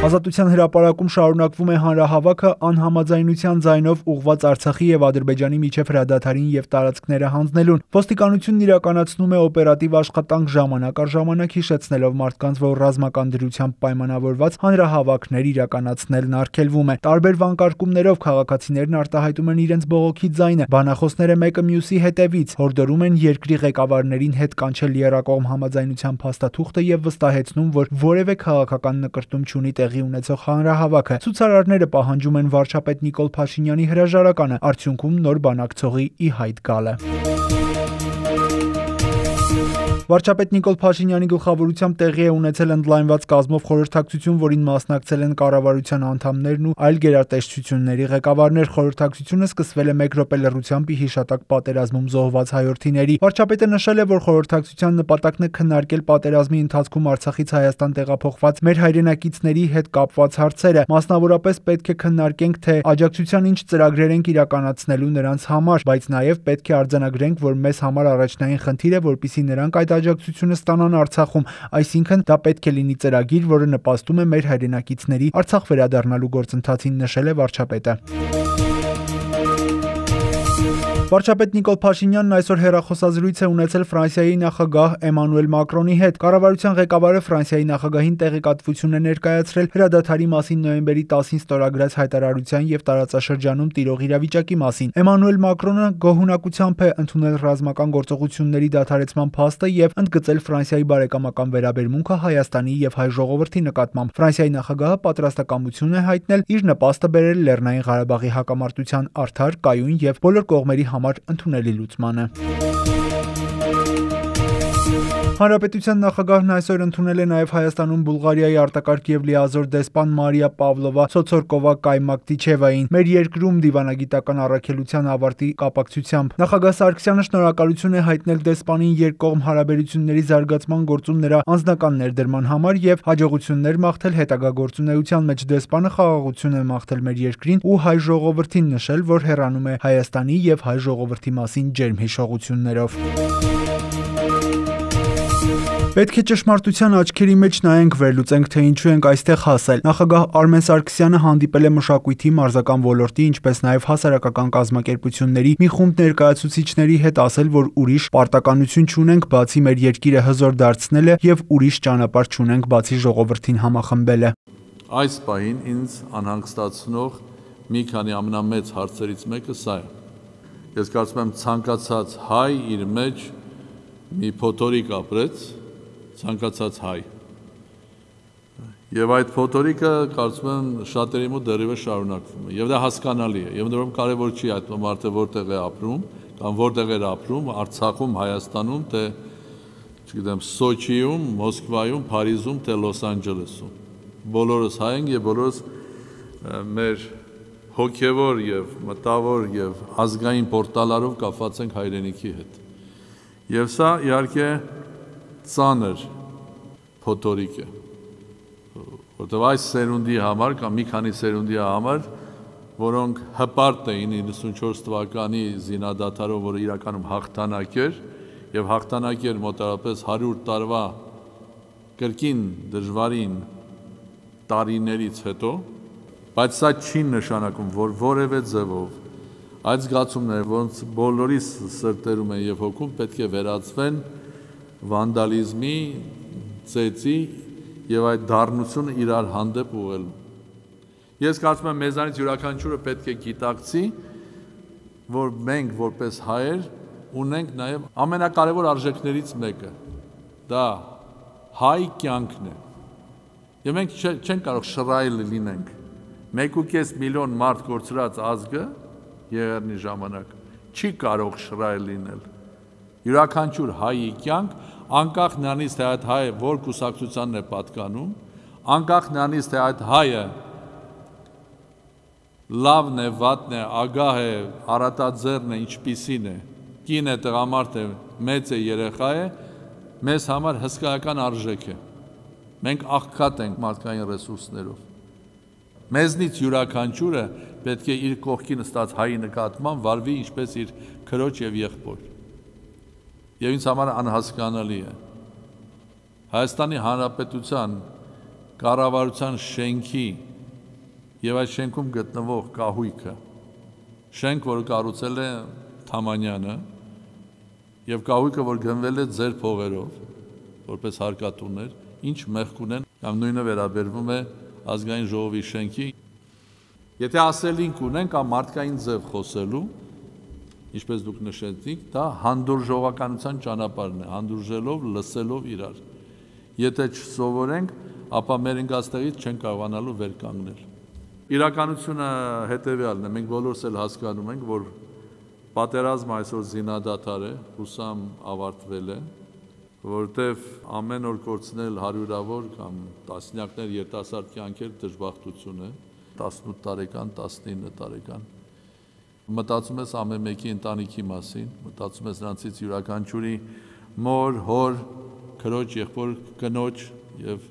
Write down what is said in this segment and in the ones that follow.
Ազատության հրապարակում շարունակվում է հանրահավաքը անհամաձայնության ձայնով ուղղված Արցախի եւ Ադրբեջանի միջև հրադադարին եւ տարածքները հանձնելուն։ Ոստիկանությունն իրականացնում է օպերատիվ աշխատանք ժամանակ առ ժամանակ, հիշեցնելով մարդկանց, որ ռազմական դրությամբ պայմանավորված հանրահավաքներ իրականացնելն արգելվում է։ Տարբեր վանկարկումներով քաղաքացիներն արտահայտում են իրենց բողոքի ձայնը, բանախոսները մեկը մյուսի հետևից հորդորում են երկրի ղեկավարներին հետ կանչել եռակողմ համաձայնության փաստաթուղթը եւ վստահեցնում, որ որևէ քաղաքական նկրտում չունի տեղի ունեցող հանրահավաքը։ Ցուցարարները պահանջում են վարչապետ Նիկոլ Փաշինյանի հրաժարականը, արդյունքում նոր բանակցողի ի հայտ գալը։ Վարչապետ Նիկոլ Փաշինյանի գլխավորությամբ տեղի է ունեցել ընդլայնված կազմով խորհրդակցություն, որին մասնակցել են կառավարության անդամներն ու այլ գերատեսչությունների ղեկավարներ։ Խորհրդակցությունը սկսվել է 1 րոպե լռությամբ ի հիշատակ պատերազմում զոհված հայրենիների։ Վարչապետը նշել է, որ խորհրդակցության նպատակն է քննարկել պատերազմի ընթացքում Արցախից Հայաստան տեղափոխված մեր հայրենակիցների հետ կապված հարցերը։ Մասնավորապես պետք է քննարկենք, թե աջակցության ինչ ծրագրեր ենք իրականացնելու նրանց համար, բայց նաև պետք է արձանագրենք, որ մեզ համար առաջնային խնդիր է, որպեսզի նրանք այդ աջակցությունը ստանան Արցախում, այսինքն դա պետք է լինի ծրագիր, որը նպաստում է մեր հայրենակիցների Արցախ վերադառնալու գործընթացին, նշել է վարչապետը։ Վարչապետ Նիկոլ Փաշինյանն այսօր հեռախոսազրույց է ունեցել Ֆրանսիայի նախագահ Էմանուել Մակրոնի հետ։ Կառավարության ղեկավարը Ֆրանսիայի նախագահին տեղեկատվություն է ներկայացրել հրադադարի մասին նոյեմբերի 10-ին ստորագրած հայտարարության եւ տարածաշրջանում տիրող իրավիճակի մասին։ Էմանուել Մակրոնը գոհունակությամբ է ընդունել ռազմական գործողությունների դադարեցման փաստը եւ ընդգծել Ֆրանսիայի բարեկամական վերաբերմունքը Հայաստանի եւ հայ ժողովրդի նկատմամբ։ Ֆրանսիայի նախագահը պատրաստակամություն է հայտնել իր նպաստը բերել Լեռնային Ղարաբաղի հակամարտության արդար, կայուն եւ բոլոր կողմերի համար ընդունելի լուծմանը։ Հանրապետության նախագահն այսօր ընդունել է նաև Հայաստանում Բուլղարիայի արտակարգ եւ լիազոր դեսպան Մարիա Պավլովա Ցոցորկովա Կայմակտիչևային մեր երկրում դիվանագիտական առաքելության ավարտի կապակցությամբ։ Նախագահ Սարգսյանը շնորհակալություն է հայտնել դեսպանին երկկողմ հարաբերությունների զարգացման գործում նրա անձնական ներդրման համար եւ հաջողություններ մաղթել հետագա գործունեության մեջ։ Դեսպանը խաղաղություն է մաղթել մեր երկրին ու հայ ժողովրդին, նշել, որ հեռանում է Հայաստանի եւ հայ ժողովրդի մասին ջերմ հիշողություններով։ Պետք է ճշմարտության աչքերի մեջ նայենք, վերլուծենք, թե ինչու ենք այստեղ հասել։ Նախագահ Արմեն Սարգսյանը հանդիպել է մշակույթի, մարզական ոլորտի, ինչպես նաև հասարակական կազմակերպությունների մի խումբ ներկայացուցիչների հետ, ասել, որ ուրիշ պարտականություն չունենք, բացի մեր երկիրը հզոր դարձնելը եւ ուրիշ ճանապարհ չունենք, բացի ժողովրդին համախմբելը։ Այս պահին ինձ անհանգստացնող մի քանի ամենամեծ հարցերից մեկը սա է։ Ես կարծում եմ ցանկացած հայ իր մեջ մի փոթորիկ ապրեց, ցանկացած հայ։ Եվ այդ փոթորիկը կարծում եմ շատերի մոտ դեռևս շարունակվում է։ Եվ դա հասկանալի է։ Եվ դեռ կարևոր չի այդ մարդը որտեղ է ապրում, կամ որտեղ էր ապրում, Արցախում, Հայաստանում, թե չգիտեմ, Սոչիում, Մոսկվայում, Փարիզում, թե Լոս Անջելեսում։ Բոլորս հայ ենք եւ բոլորս մեր հոգեվոր եւ մտավոր եւ ազգային պորտալարով կապված ենք հայրենիքի հետ։ Եվ սա իհարկե ծանր փոթորիկ է, որտեղ այս սերունդի համար կամ մի քանի սերունդի համար, որոնք հպարտ էին 94 թվականի զինադադարով, որը իրականում հաղթանակ էր եւ հաղթանակ էր մոտավորապես 100 տարվա կրկին դժվարին տարիներից հետո, բայց սա չի նշանակում, որ որևէ ձևով այդ զգացումները, որոնց բոլորիս սրտերում են եւ հոգում, պետք է վերածվեն վանդալիզմի, ծեծի եւ այդ դառնությունը իրար հանդեպ ուղղելու։ Ես կարծում եմ մեզանից յուրաքանչյուրը պետք է գիտակցի, որ մենք որպես հայեր ունենք նաեւ ամենակարևոր արժեքներից մեկը։ Դա հայ կյանքն է։ Եվ մենք չենք կարող շռայլ լինենք։ 1.5 միլիոն մարդ կորցրած ազգը եղերնի ժամանակ չի կարող շռայլ լինել։ Յուրաքանչյուր հայի կյանք, անկախ նրանից, թե այդ հայը որ կուսակցությանն է պատկանում, անկախ նրանից, թե այդ հայը լավն է, վատն է, ագահ է, առատաձեռն է, ինչպիսին է, կին է, տղամարդ է, մեծ է, երեխա է, մեզ համար հսկայական արժեք է։ Մենք աղքատ ենք մարդկային ռեսուրսներով։ Մեզնից յուրաքանչյուրը պետք է իր կողքին նստած հայի նկատմամբ վարվի ինչպես իր քրոջ եւ եղբոր։ Եվ ինձ համար անհասկանալի է Հայաստանի Հանրապետության կառավարության շենքի եւ այդ շենքում գտնվող կահույքը, շենք, որը կառուցել է Թամանյանը եւ կահույքը, որ գնվել է ձեր փողերով, որպես հարկատուներ, ինչ մեղք ունեն, կամ նույնը վերաբերվում է ազգային ժողովի շենքի։ Եթե ասելինք ունեն կամ մարդկային ձև խոսելու, ինչպես դուք նշեցիք, դա հանդուրժողականության ճանապարհն է, հանդուրժելով, լսելով իրար։ Եթե չսովորենք, ապա մեր ընկածներից չեն կարողանալու վեր կանգնել։ Իրականությունը հետևյալն է, մենք բոլորս էլ հասկանում ենք, որ պատերազմը այսօր զինադադար է, հուսամ ավարտվել է, որտեվ ամեն օր կորցնել հարյուրավոր կամ տասնյակներ երիտասարդ կյանքեր դժբախտություն է, 18 տարեկան, 19 տարեկան։ Մտածում ես ամեն մեկի ընտանիքի մասին, մտածում ես նրանցից յուրաքանչյուրի մոր, հոր, քրոջ, եղբոր, կնոջ եւ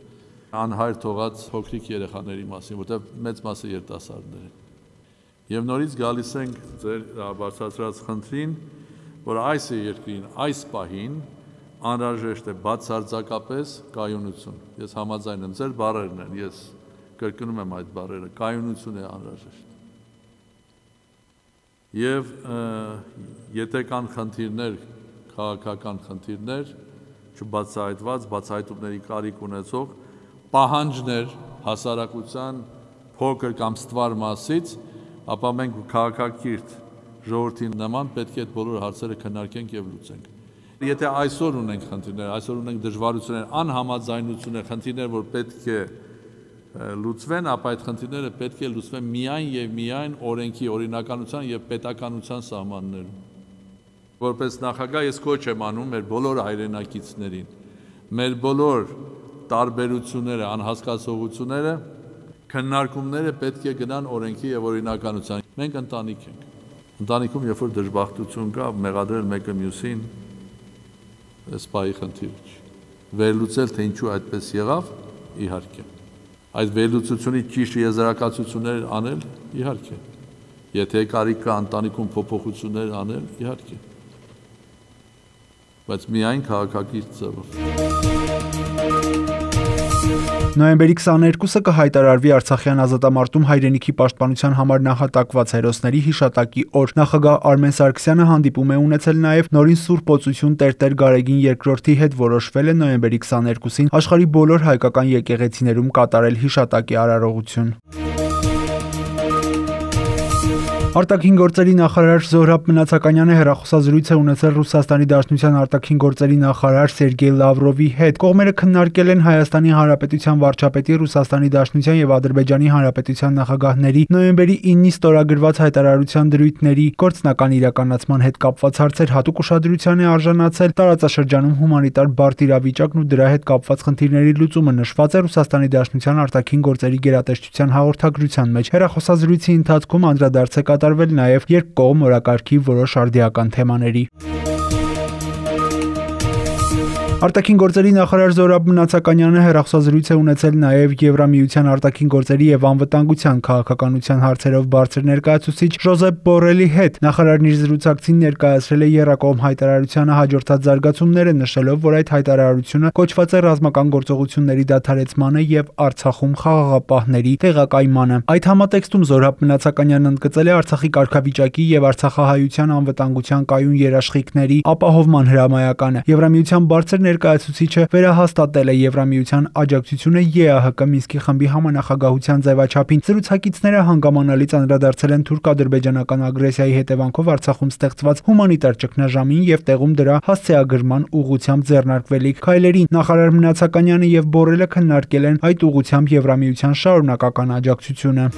անհայր թողած փոքրիկ երեխաների մասին, որտեղ մեծ մասը երիտասարդներ են։ Եվ նորից գալիս ենք ձեր բարձրացրած խնդրին, որ այս երկրին, այս պահին անհրաժեշտ է բացարձակապես կայունություն։ Ես համաձայն եմ, ձեր բառերն են, ես կրկնում եմ այդ բառերը, կայունություն է անհրաժեշտ։ Եվ եթե կան խնդիրներ, քաղաքական խնդիրներ, չբացահայտված, բացահայտումների կարիք ունեցող պահանջներ հասարակության փոքր կամ ստվար մասից, ապա մենք քաղաքակիրթ ժողովրդի նման պետք է այդ բոլոր հարցերը քննարկենք եւ լուծենք։ Եթե այսօր ունենք խնդիրներ, այսօր ունենք դժվարություններ, անհամաձայնություններ, խնդիրներ, որ պետք է լուծվեն, ապա այդ խնդիրները պետք է լուծվեն միայն եւ միայն օրենքի, օրինականության եւ պետականության սահմաններում։ Որպես նախագահ ես կոչ եմ անում մեր բոլոր հայրենակիցներին, մեր բոլոր տարբերությունները, անհասկացողությունները, քննարկումները պետք է գնան օրենքի եւ օրինականության։ Մենք ընտանիք ենք։ Ընտանիքում երբ որ դժբախտություն կա, մեղադրել մեկը մյուսին, այս պահի խնդիրը չի։ Վերլուծել, թե ինչու այդպես եղավ, իհարկե։ Այդ վերլուծությունի ճիշտ եզրակացություններ անել, իհարկե։ Եթե կարիք կա ընտանիքում փոփոխություններ անել, իհարկե։ Բայց միայն քաղաքակիրթ ձևով։ Նոյեմբերի 22-ը կհայտարարվի Արցախյան ազատամարտում հայրենիքի պաշտպանության համար նախատակված հերոսների հիշատակի օր։ Նախագահ Արմեն Սարգսյանը հանդիպում է ունեցել նաև նորին Սուրբ Օծություն Տեր Գարեգին II-ի հետ, որոշվել է նոյեմբերի 22-ին աշխարհի բոլոր հայկական եկեղեցիներում կատարել հիշատակի արարողություն։ Արտաքին գործերի նախարար Զոհրաբ Մնացականյանը հեռախոսազրույց է ունեցել Ռուսաստանի Դաշնության արտաքին գործերի նախարար Սերգեյ Լավրովի հետ։ Կողմերը քննարկել են Հայաստանի Հանրապետության վարչապետի, Ռուսաստանի Դաշնության եւ Ադրբեջանի Հանրապետության նախագահների նոյեմբերի 9-ի ստորագրված հայտարարության դրույթների գործնական իրականացման հետ կապված հարցեր։ Հատուկ ուշադրության է արժանացել տարածաշրջանում հումանիտար բարդ իրավիճակն ու դրա հետ կապված խնդիրների լուծումը, նշված է Ռուսաստանի Դաշնության արտաքին գործերի գերատեսչության հաղորդագրության մեջ։ Հեռախոսազրույցի ընթացքում անդրադարձ է կատարվել նաև երկկողմ օրակարգի որոշ արդիական թեմաների։ Արտաքին գործերի նախարար Զոհրաբ Մնացականյանը հեռախոսազրույց է ունեցել նաև Եվրամիության արտաքին գործերի եւ անվտանգության քաղաքականության հարցերով բարձր ներկայացուցիչ Ժոզեփ Բորելի հետ։ Նախարարն իր զրուցակցին ներկայացրել է եռակողմ հայտարարությանը հաջորդած զարգացումները, նշելով, որ այդ հայտարարությունը կոչված է ռազմական գործողությունների դադարեցմանը եւ Արցախում խաղաղապահների տեղակայմանը։ Այդ համատեքստում Զոհրաբ Մնացականյանն ընդգծել է Արցախի կարգավիճակի եւ արցախահայության անվտանգության կայուն երաշխիքների ապահովման հրամայականը։ Եվրամիության բարձր ներկայացուցիչը վերահաստատել է Եվրամիության աջակցությունը ԵԱՀԿ Մինսկի խմբի համանախագահության ձևաչափին։ Զրուցակիցները հանգամանալից անդրադարձել են թուրք-ադրբեջանական ագրեսիայի հետևանքով Արցախում ստեղծված հումանիտար ճգնաժամին եւ տեղում դրա հասցեագրման ուղղությամբ ձեռնարկվելիք քայլերին։ Նախարար Մնացականյանը եւ Բորելը քննարկել են այդ ուղղությամբ Եվրամիության շարունակական աջակցությունը։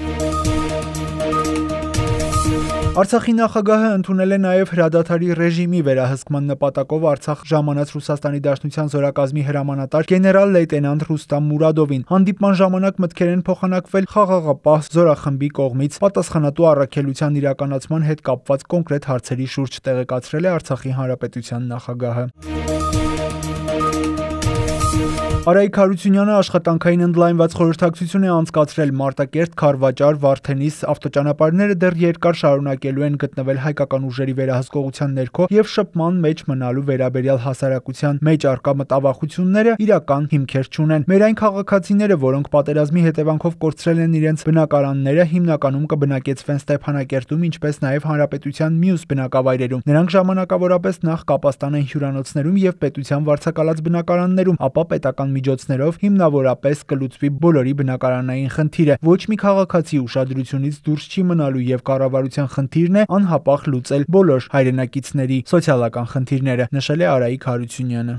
Արցախի նախագահը ընդունել է նաև հրադադարի ռեժիմի վերահսկման նպատակով Արցախ ժամանած Ռուսաստանի Դաշնության զորակազմի հրամանատար գեներալ լեյտենանտ Ռուստամ Մուրադովին։ Հանդիպման ժամանակ մտքեր են փոխանակվել խաղաղապահ զորախմբի կողմից պատասխանատու առաքելության իրականացման հետ կապված կոնկրետ հարցերի շուրջ, տեղեկացրել է Արցախի Հանրապետության նախագահը։ Արայիկ Հարությունյանը աշխատանքային ընդլայնված խորհրդակցություն է անցկացրել Մարտակերտ, Քարվաճար, Վարդենիս ավտոճանապարհները դեռ երկար շարունակելու են գտնվել հայկական ուժերի վերահսկողության ներքո եւ շփման մեջ մնալու վերաբերյալ հասարակության մեջ արկա մտավախությունները իրական հիմքեր չունեն։ Մեր այն քաղաքացիները, որոնք պատերազմի հետևանքով կորցրել են իրենց բնակարանները, հիմնականում կբնակեցվեն Ստեփանակերտում, ինչպես նաեւ հանրապետության մյուս բնակավայրերում։ Նրանք ժամանակավորապես նախ կապաստան են հյուրանոցներում եւ պետության վարձակալած բնակարաններում, ապա պետական միջոցներով հիմնավորապես կլուծվի բոլորի բնակարանային խնդիրը։ Ոչ մի քաղաքացի ուշադրությունից դուրս չի մնալու եւ կառավարության խնդիրն է անհապաղ լուծել բոլոր հայրենակիցների սոցիալական խնդիրները, նշել է Արայիկ Հարությունյանը։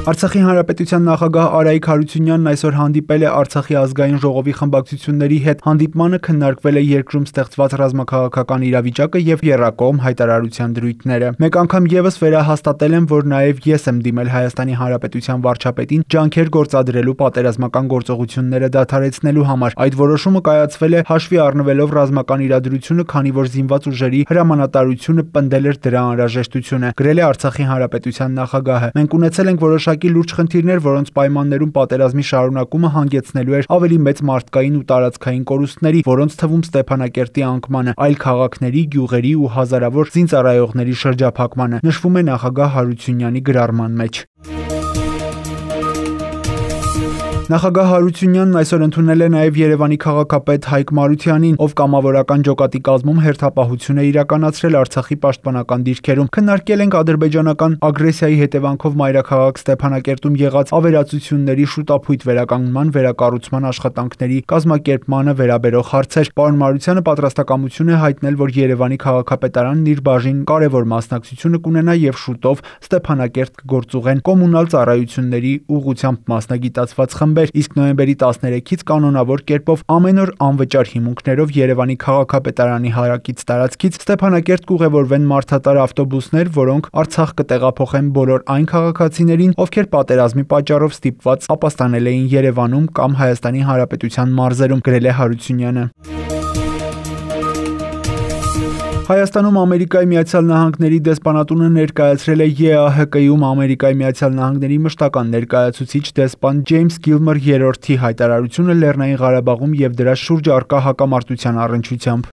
Արցախի հանրապետության նախագահ Արայիկ Հարությունյանն այսօր հանդիպել է Արցախի ազգային ժողովի խմբակցությունների հետ։ Հանդիպմանը քննարկվել է երկրում ստեղծված ռազմաքաղաքական իրավիճակը եւ եռակողմ հայտարարության դրույթները։ Մեկ անգամ եւս վերահաստատել են, որ նաեւ ես եմ դիմել Հայաստանի Հանրապետության վարչապետին ջանքեր գործադրելու պատերազմական գործողությունները դադարեցնելու համար։ Այդ որոշումը կայացվել է հաշվի առնվելով ռազմական իրադրությունը, քանի որ զինված ուժերի հրամանատարությունը պնդել էր դրա անհրաժեշտությունը։ Գրել է Արցախի Հանրապետության նախագահը։ Մենք ունեցել ենք որոշակի լուրջ խնդիրներ, որոնց պայմաններում պատերազմի շարունակումը հանգեցնելու էր ավելի մեծ մարդկային ու տարածքային կորուստների, որոնց թվում Ստեփանակերտի անկմանը, այլ քաղաքների, գյուղերի ու հազարավոր զինծառայողների շրջափակմանը, նշվում է նախագահ Հարությունյանի գրառման մեջ։ Նախագահ Հարությունյանն այսօր ընդունել է նաև Երևանի քաղաքապետ Հայկ Մարությանին, ով կամավորական ջոկատի կազմում հերթապահություն է իրականացրել Արցախի պաշտպանական դիրքերում։ Քննարկել ենք ադրբեջանական ագրեսիայի հետևանքով մայրաքաղաք Ստեփանակերտում եղած ավերածությունների շուտափույթ վերականգնման, վերակառուցման աշխատանքների կազմակերպմանը վերաբերող հարցեր։ Պարոն Մարությանը պատրաստակամություն է հայտնել, որ Երևանի քաղաքապետարանն իր բաժին կարևոր մասնակցությունը կունենա եւ շուտով Ստեփանակերտ կգործուղեն կոմունալ ծառայությունների ուղղությամբ մասնագիտացված իսկ նոյեմբերի 13-ից կանոնավոր կերպով ամեն օր անվճար հիմունքներով Երևանի քաղաքապետարանի հարակից տարածքից Ստեփանակերտ կուղևորվեն մարդատար ավտոբուսներ, որոնք Արցախ կտեղափոխեն բոլոր այն քաղաքացիներին, ովքեր պատերազմի պատճառով ստիպված ապաստանել էին Երևանում կամ Հայաստանի Հանրապետության մարզերում, գրել է Հարությունյանը։ Հայաստանում Ամերիկայի Միացյալ Նահանգների դեսպանատունը ներկայացրել է ԵԱՀԿ-ում Ամերիկայի Միացյալ Նահանգների մշտական ներկայացուցիչ դեսպան Ջեյմս Գիլմոր III-ի հայտարարությունը Լեռնային Ղարաբաղում եւ դրա շուրջ առկա հակամարտության առնչությամբ։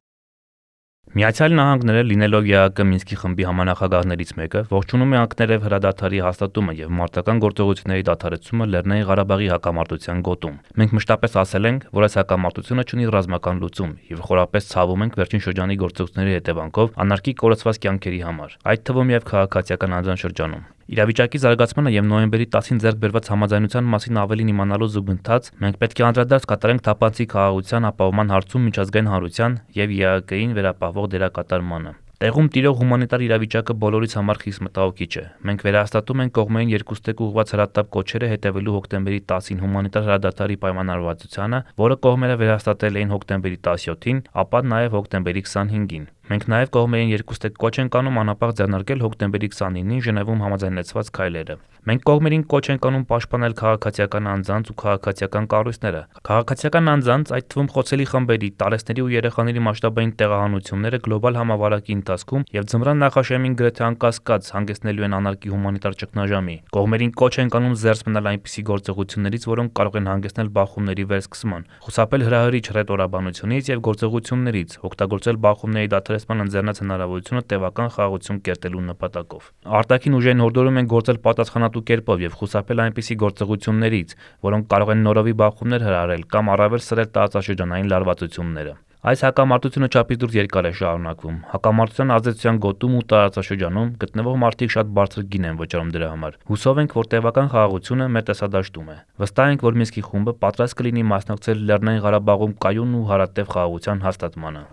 Միացյալ Նահանգները լինելով ԵԱՀԿ Մինսկի խմբի համանախագահներից մեկը, ողջունում է անկներև հրադադարի հաստատումը եւ մարտական գործողությունների դադարեցումը Լեռնային Ղարաբաղի հակամարտության գոտում։ Մենք մշտապես ասել ենք, որ այս հակամարտությունը չունի ռազմական լուծում եւ խորապես ցավում ենք վերջին շրջանի գործողությունների հետևանքով անարգիկ կորացված կյանքերի համար, այդ թվում եւ քաղաքացիական անձանշրջանում։ Իրավիճակի զարգացմանը եւ նոյեմբերի 10-ին ձեռք բերված համաձայնության մասին ավելին իմանալու զուգընթաց մենք պետք է անդրադարձ կատարենք թափանցի խաղաղության ապահովման հարցում միջազգային հանրության եւ ԵԱՀԿ-ին վերապահվող դերակատարմանը։ Տեղում տիրող հումանիտար իրավիճակը բոլորիս համար խիստ մտահոգիչ է։ Մենք վերահաստատում ենք կողմերին երկուստեք ուղղված հրատապ կոչերը հետևելու հոկտեմբերի 10-ին հումանիտար հրադադարի պայմանավորվածությանը, որը կողմերը վերահաստատել էին հոկտեմբերի 17-ին, ապա նաև հոկտեմբերի 25-ին։ Մենք նաև կողմերին երկուստեք կոչ ենք անում անապահ ձեռնարկել հոկտեմբերի 29-ին Ժնևում համաձայնեցված քայլերը։ Մենք կողմերին կոչ ենք անում պաշտպանել քաղաքացիական անձանց ու քաղաքացիական կառույցները։ Քաղաքացիական անձանց, այդ թվում խոցելի խմբերի, տարեցների ու երեխաների մասշտաբային տեղահանությունները գլոբալ համավարակի ընթացքում եւ ձմռան նախաշեմին գրեթե անկասկած հանգեցնելու են անարգի հումանիտար ճգնաժամի։ Կողմերին կոչ ենք անում զերծ մնալ այնպիսի գործողություններից, որոնք կարող են հանգեցնել բախումների վերսկսման, խուսափել հրահրիչ ռետորաբանությունից եւ գործողություններից, օգտագործել բախումների դադարեցման ընձեռնած հնարավորությունը տևական խաղաղություն կերտելու նպատակով։ Արտաքին ուժերին հորդորում են գործել պատասխանատու կերպով եւ խուսափել այնպիսի գործողություններից, որոնք կարող են նորովի բախումներ հրահրել կամ առավել սրել տարածաշրջանային լարվածությունները։ Այս հակամարտությունը չափից դուրս երկար է շարունակվում։ Հակամարտության ազդեցության գոտում ու տարածաշրջանում գտնվող մարդիկ շատ բարձր գին են վճարում դրա համար։ Հուսով ենք, որ տևական խաղաղությունը մեր տեսադաշտում է։ Վստահ ենք, որ Մինսկի խումբը պատրաստ կլինի մասնակցել Լեռնային Ղարաբաղում կայուն ու հարատև խաղաղության հաստատմանը։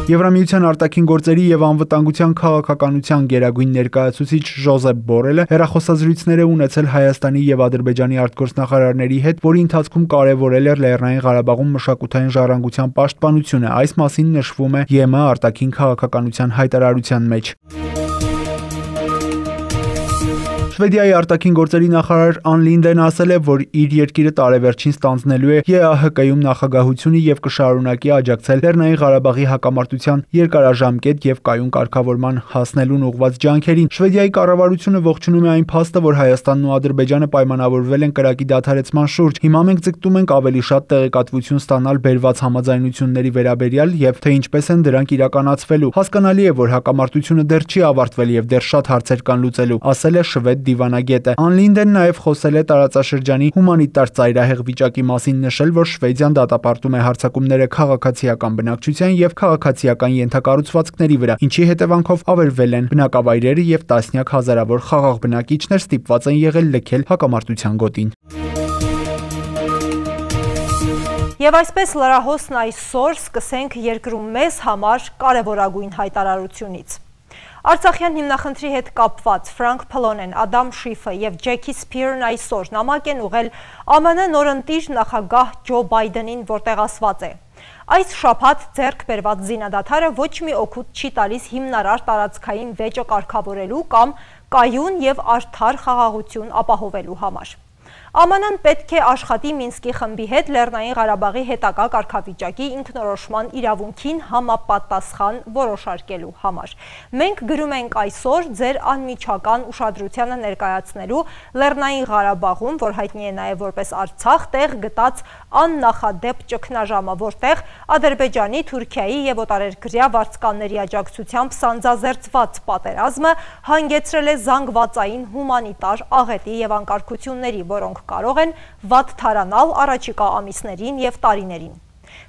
Եվրամիության արտաքին գործերի եւ անվտանգության քաղաքականության գերագույն ներկայացուցիչ Ժոզեփ Բորելը հերախոսազրույցներ է ունեցել Հայաստանի եւ Ադրբեջանի արտգործնախարարների հետ, որի ընթացքում կարեւորել էր Լեռնային Ղարաբաղում մշակութային ժառանգության պաշտպանությունը։ Այս մասին նշվում է ԵՄ արտաքին քաղաքականության հայտարարության մեջ։ Շվեդիայի արտաքին գործերի նախարար Ան Լինդեն ասել է, որ իր երկիրը տարեվերջին ստանձնելու է ԵԱՀԿ-ում նախագահությունը եւ կշարունակի աջակցել Լեռնային Ղարաբաղի հակամարտության երկարաժամկետ եւ կայուն կարգավորման հասնելուն ուղղված ջանքերին։ Շվեդիայի կառավարությունը ողջունում է այն փաստը, որ Հայաստանն ու Ադրբեջանը պայմանավորվել են կրակի դադարեցման շուրջ։ Հիմա մենք ձգտում ենք ավելի շատ տեղեկատվություն ստանալ բերված համաձայնությունների վերաբերյալ եւ թե ինչպես են դրանք իրականացվելու։ Հասկանալի է, որ հակամարտությունը դեռ չի ավարտվել եւ դեռ շատ հարցեր կան լուծելու, ասել է շվեդ դիվանագետը։ Ան Լինդեն նաեւ խոսել է տարածաշրջանի հումանիտար ծայրահեղ վիճակի մասին, նշել, որ Շվեդիան դատապարտում է հարձակումները քաղաքացիական բնակչության եւ քաղաքացիական ենթակառուցվածքների վրա, ինչի հետևանքով ավերվել են բնակավայրերը եւ տասնյակ հազարավոր խաղաղ բնակիչներ ստիպված են եղել լքել հակամարտության գոտին։ Եվ այսպես լրահոսն այսօր սկսենք երկրում մեզ համար կարևորագույն հայտարարությունից։ Արցախյան հիմնախնդրի հետ կապված Ֆրանկ Փլոնեն, Ադամ Շիֆը եւ Ջեքի Սփիրն այսօր նամակ են ուղղել ԱՄՆ նորընտիր նախագահ Ջո Բայդենին, որտեղ ասված է. Այս շաբաթ ձեռք բերված զինադադարը ոչ մի օգուտ չի տալիս հիմնարար տարածքային վեճը կարգավորելու կամ կայուն եւ արդար խաղաղություն ապահովելու համար։ ԱՄՆ-ն պետք է աշխատի Մինսկի խմբի հետ Լեռնային Ղարաբաղի հետագա կարգավիճակի ինքնորոշման իրավունքին համապատասխան որոշարկելու համար։ Մենք գրում ենք այսօր ձեր անմիջական ուշադրությանը ներկայացնելու Լեռնային Ղարաբաղում, որ հայտնի է նաև որպես Արցախ, տեղ գտած աննախադեպ ճգնաժամը, որտեղ Ադրբեջանի, Թուրքիայի եւ օտարերկրյա վարձկանների աջակցությամբ սանձազերծված պատերազմը հանգեցրել է զանգվածային հումանիտար աղետի եւ անկարգությունների, որոնք կարող են վատ թարանալ առաջիկա ամիսներին եւ տարիներին։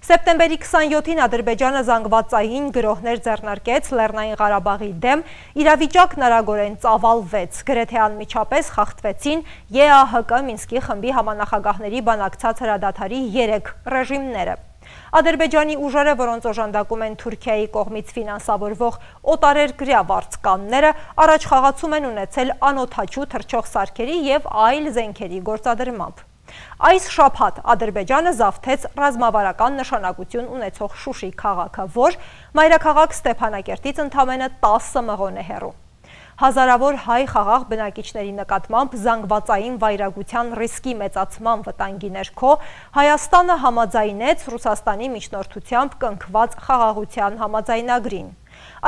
Սեպտեմբերի 27-ին Ադրբեջանը զանգվածային գրոհներ ձեռնարկեց Լեռնային Ղարաբաղի դեմ, իրավիճակն արագորեն ծավալվեց, գրեթե անմիջապես խախտվեցին ԵԱՀԿ Մինսկի խմբի համանախագահների բանակցած հրադադարի 3 ռեժիմները։ Ադրբեջանի ուժերը, որոնց օժանդակում են Թուրքիայի կողմից ֆինանսավորվող օտարերկրյա վարձկանները, առաջխաղացում են ունեցել անօդաչու թռչող սարքերի եւ այլ զենքերի գործադրմամբ։ Այս շաբաթ Ադրբեջանը զավթեց ռազմավարական նշանակություն ունեցող Շուշի քաղաքը, որ մայրաքաղաք Ստեփանակերտից ընդամենը 10 մղոն է հեռու։ Հազարավոր հայ խաղաղ բնակիչների նկատմամբ զանգվածային վայրագության ռիսկի մեծացման վտանգի ներքո Հայաստանը համաձայնեց Ռուսաստանի միջնորդությամբ կնքված խաղաղության համաձայնագրին։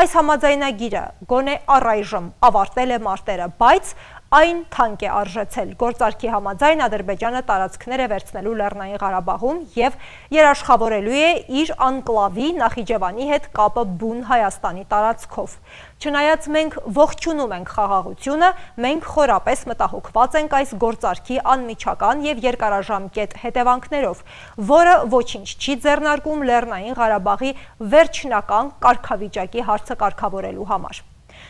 Այս համաձայնագիրը գոնե առայժմ ավարտել է մարտերը, բայց այն թանկ է արժեցել։ Գործարքի համաձայն Ադրբեջանը տարածքներ է վերցնելու Լեռնային Ղարաբաղում եւ երաշխավորելու է իր անկլավի Նախիջևանի հետ կապը բուն Հայաստանի տարածքով։ Չնայած մենք ողջունում ենք խաղաղությունը, մենք խորապես մտահոգված ենք այս գործարքի անմիջական եւ երկարաժամկետ հետևանքներով, որը ոչինչ չի ձեռնարկում Լեռնային Ղարաբաղի վերջնական կարգավիճակի հարցը կարգավորելու համար։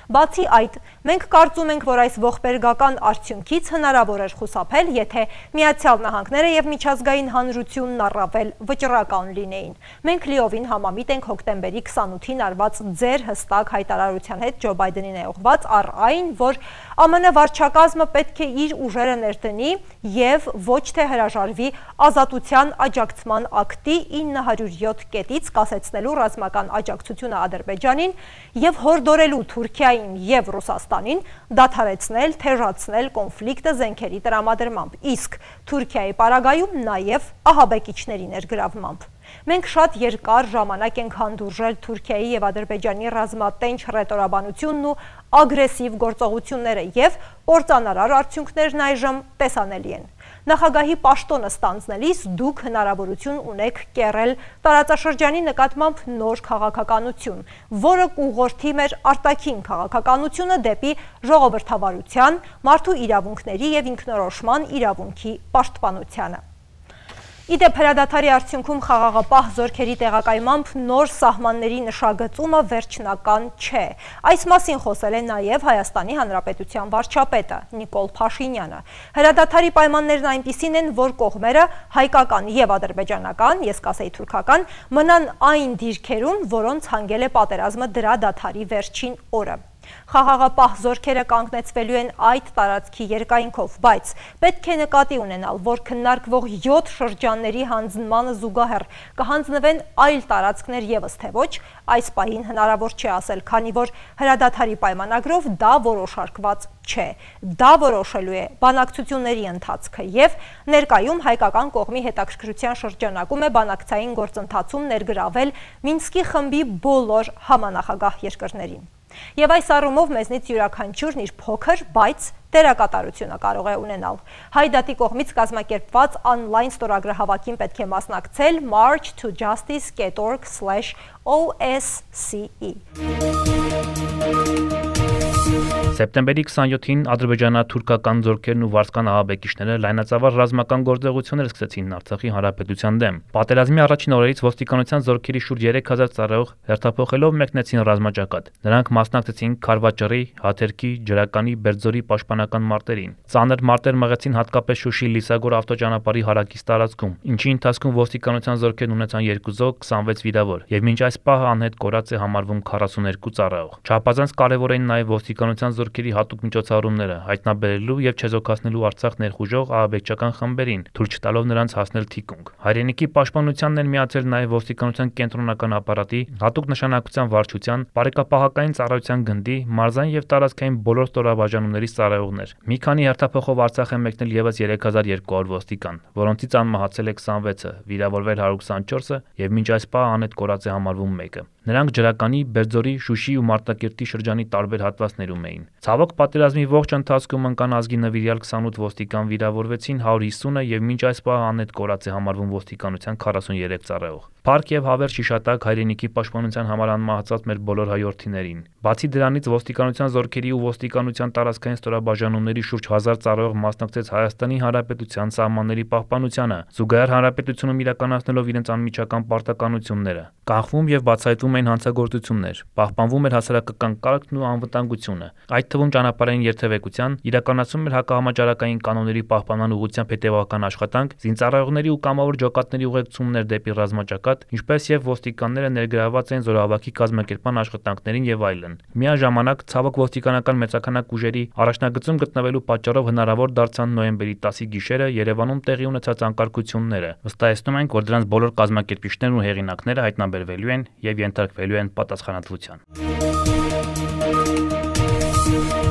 Բացի այդ, մենք կարծում ենք, որ այս ողբերգական արդյունքից հնարավոր էր խուսափել, եթե Միացյալ Նահանգները եւ միջազգային հանրությունն առավել վճռական լինեին։ Մենք լիովին համամիտ ենք հոկտեմբերի 28-ին արված ձեր հստակ հայտարարության հետ Ջո Բայդենին է ուղղված առ այն, որ ԱՄՆ վարչակազմը պետք է իր ուժերը ներդնի եւ ոչ թե հրաժարվի ազատության աջակցման ակտի 907 կետից կասեցնելու ռազմական աջակցությունը Ադրբեջանին եւ հորդորելու Թուրքիային եւ Ռուսաստանին դադարեցնել, թեժացնել կոնֆլիկտը զենքերի տրամադրմամբ, իսկ Թուրքիայի պարագայում նաեւ ահաբեկիչների ներգրավմամբ։ Մենք շատ երկար ժամանակ ենք հանդուրժել Թուրքիայի եւ Ադրբեջանի ռազմատենչ հռետորաբանությունն ու ագրեսիվ գործողությունները եւ կործանարար արդյունքներն այժմ տեսանելի են։ Նախագահի պաշտոնը ստանձնելիս դուք հնարավորություն ունեք կերել տարածաշրջանի նկատմամբ նոր քաղաքականություն, որը կուղղորդի մեր արտաքին քաղաքականությունը դեպի ժողովրդավարության, մարդու իրավունքների եւ ինքնորոշման իրավունքի պաշտպանությանը։ Իդեպ հրադադարի արդյունքում խաղաղապահ զորքերի տեղակայմամբ նոր սահմանների նշագծումը վերջնական չէ։ Այս մասին խոսել է նաև Հայաստանի Հանրապետության վարչապետը Նիկոլ Փաշինյանը։ Հրադադարի պայմաններն այնպիսին են, որ կողմերը հայկական եւ ադրբեջանական, ես կասեի թուրքական, մնան այն դիրքերում, որոնց հանգել է պատերազմը դրա դադարի վերջին օրը։ Խաղաղապահ զորքերը կանգնեցվելու են այդ տարածքի երկայնքով, բայց պետք է նկատի ունենալ, որ քննարկվող 7 շրջանների հանձնմանը զուգահեռ կհանձնվեն այլ տարածքներ ևս թե ոչ, այս պահին հնարավոր չէ ասել, քանի որ հրադադարի պայմանագրով դա որոշարկված չէ։ Դա որոշելու է բանակցությունների ընթացքը եւ ներկայում հայկական կողմի հետաքրքրության շրջանակում է բանակցային գործընթացում ներգրավել Մինսկի խմբի բոլոր համանախագահ երկրներին։ Եվ այս առումով մեզնից յուրաքանչյուրն իր փոքր, բայց դերակատարությունը կարող է ունենալ։ Հայդատի կողմից կազմակերպված on-line ստորագրահավաքին պետք է մասնակցել marchtojustice.org/OSCE։ Սեպտեմբերի 27-ին ադրբեջանա-թուրքական զորքերն ու վարսկան ահաբեկիչները լայնածավալ ռազմական գործողություններ սկսեցին Արցախի հանրապետության դեմ։ Պատերազմի առաջին օրերից ոստիկանության զորքերի շուրջ 3000 ծառայող հերթափոխելով մեկնեցին ռազմաճակատ։ Նրանք մասնակցեցին Քարվաճռի, Հաթերքի, Ջրականի, Բերձորի պաշտպանական մարտերին։ Ծանր մարտեր մղեցին հատկապես Շուշի-Լիսագոր ավտոճանապարհի հարակից տարածքում, ինչի ընթացքում ոստիկանության զորքերն ունեցան 2 զոհ, 26 վիրավոր, եւ մինչ այս պահը անհետ կորած է համարվում 42 ծառայող։ Չափազանց կարևոր էին նաեւ ոստիկանության զորքերի հատուկ միջոցառումները, հայտնաբերելու եւ չեզոքացնելու Արցախ ներխուժող ահաբեկչական խմբերին, թույլ չտալով նրանց հասնել թիկունք։ Հայրենիքի պաշտպանությանն են միացել նաեւ ոստիկանության կենտրոնական ապարատի, հատուկ նշանակության վարչության, բարեկապահական ծառայության գնդի, մարզային եւ տարածքային բոլոր ստորաբաժանումների ծառայողներ։ Մի քանի հերթափոխով Արցախ են մեկնել եւս 3200 ոստիկան, որոնցից անմահացել է 26-ը, վիրավորվել 124-ը եւ մինչ այս պահը անհետ կորած է համարվում 1-ը։ Նրանք Ջրականի, Բերձորի, Շուշի ու Մարտակերտի շրջանի տարբեր հատվածներում էին։ Ցավոք պատերազմի ողջ ընթացքում ընկան ազգի նվիրյալ 28 ոստիկան վիրավորվեցին 150-ը եւ մինչ այս պահը անհետ կորած է համարվում ոստիկանության 43 ծառայող։ Փառք եւ հավերժ հիշատակ հայրենիքի պաշտպանության համար անմահացած մեր բոլոր հայրենիքներին։ Բացի դրանից ոստիկանության զորքերի ու ոստիկանության տարածքային ստորաբաժանումների շուրջ 1000 ծառայող մասնակցեց Հայաստանի Հանրապետության սահմանների պահպանությանը, զուգահեռ հանրապետությունում իրականացնելով իրենց անմիջական պարտականությունները։ Կանխվում եւ բացահայտվում էին հանցագործություններ, պահպանվում էր հասարակական կարգն ու անվտանգությունը, այդ թվում ճանապարհային երթևեկության, իրականացվում էր հակահամաճարակային կանոնների պահպանման ուղղությամբ հետևական աշխատանք, զինծառայողների ու կամավոր ջոկատների ուղեկցումներ դեպի ռազմաճակատ, ինչպես եւ ոստիկանները ներգրավված էին զորահավաքի կազմակերպման աշխատանքներին եւ այլն։ Միաժամանակ ցավոք ոստիկանական մեծաքանակ ուժերի առաջնագծում գտնվելու պատճառով հնարավոր դարձան նոյեմբերի 10-ի գիշերը Երևանում տեղի ունեցած անկարգությունները։ Վստահեցնում ենք, որ դրանց բոլոր կազմակերպիչներն ու հեղինակները հայտնաբերվելու են եւ ենթարկվելու են պատասխանատվության։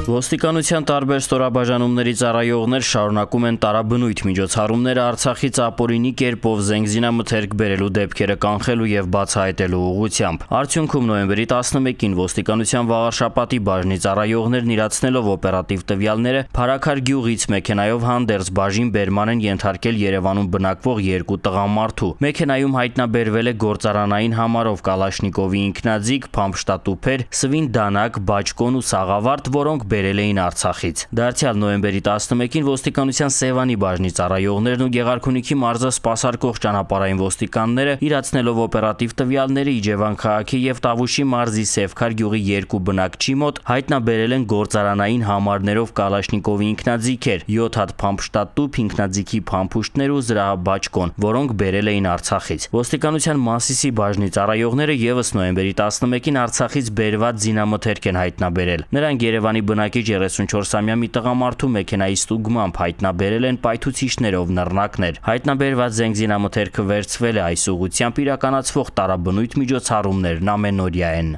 Ոստիկանության տարբեր ստորաբաժանումների ծառայողներ շարունակում են տարաբնույթ միջոցառումները Արցախից ապօրինի կերպով զենգզինամթերք բերելու դեպքերը կանխելու եւ բացահայտելու ուղղությամբ։ Արդյունքում նոյեմբերի 11-ին ոստիկանության Վաղարշապատի բաժնի ծառայողներն իրացնելով օպերատիվ տվյալները Փարաքար գյուղից մեքենայով հանդերձ բաժին բերման են ենթարկել Երևանում բնակվող 2 տղամարդու։ Մեքենայում հայտնաբերվել է գործարանային համարով Կալաշնիկովի ինքնաձիգ, փամփշտատուփեր, սվին դանակ, բաճկոն ու սաղավարտ, որոնք բերել էին Արցախից։ Դարձյալ նոյեմբերի 11-ին ոստիկանության Սևանի բաժնի ծառայողներն ու Գեղարքունիքի մարզը սպասարկող ճանապարհային ոստիկանները իրացնելով օպերատիվ տվյալները Իջևան քաղաքի եւ Տավուշի մարզի Սևքար գյուղի 2 բնակչի մոտ հայտնաբերել են գործարանային համարներով Կալաշնիկովի ինքնաձիգեր, 7 հատ փամփշտատուփ, ինքնաձիգի փամփուշտներ ու զրահաբաճկոն, որոնք բերել էին Արցախից։ Ոստիկանության Մասիսի բաժնի ծառայողները եւս նոյեմբերի 11-ին Արցախից բերված զինամթերք են հայտնաբերել։ Նրանք Երևանի բնակիչ 34-ամյա մի տղամարդու մեքենայի ստուգմամբ հայտնաբերել են պայթուցիչներով նռնակներ։ Հայտնաբերված զենգզինամթերքը վերցվել է այս ուղղությամբ իրականացվող տարաբնույթ միջոցառումներն ամենօրյա են։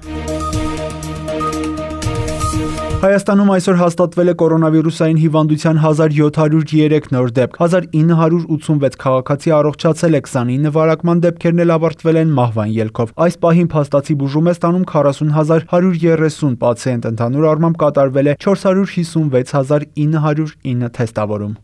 Հայաստանում այսօր հաստատվել է կորոնավիրուսային հիվանդության 1703 նոր դեպք, 1986 քաղաքացի առողջացել է, 29 վարակման դեպքերն էլ ավարտվել են մահվան ելքով։ Այս պահին փաստացի բուժում է ստանում 40130 պացիենտ, ընդհանուր առմամբ կատարվել է 456909 թեստավորում։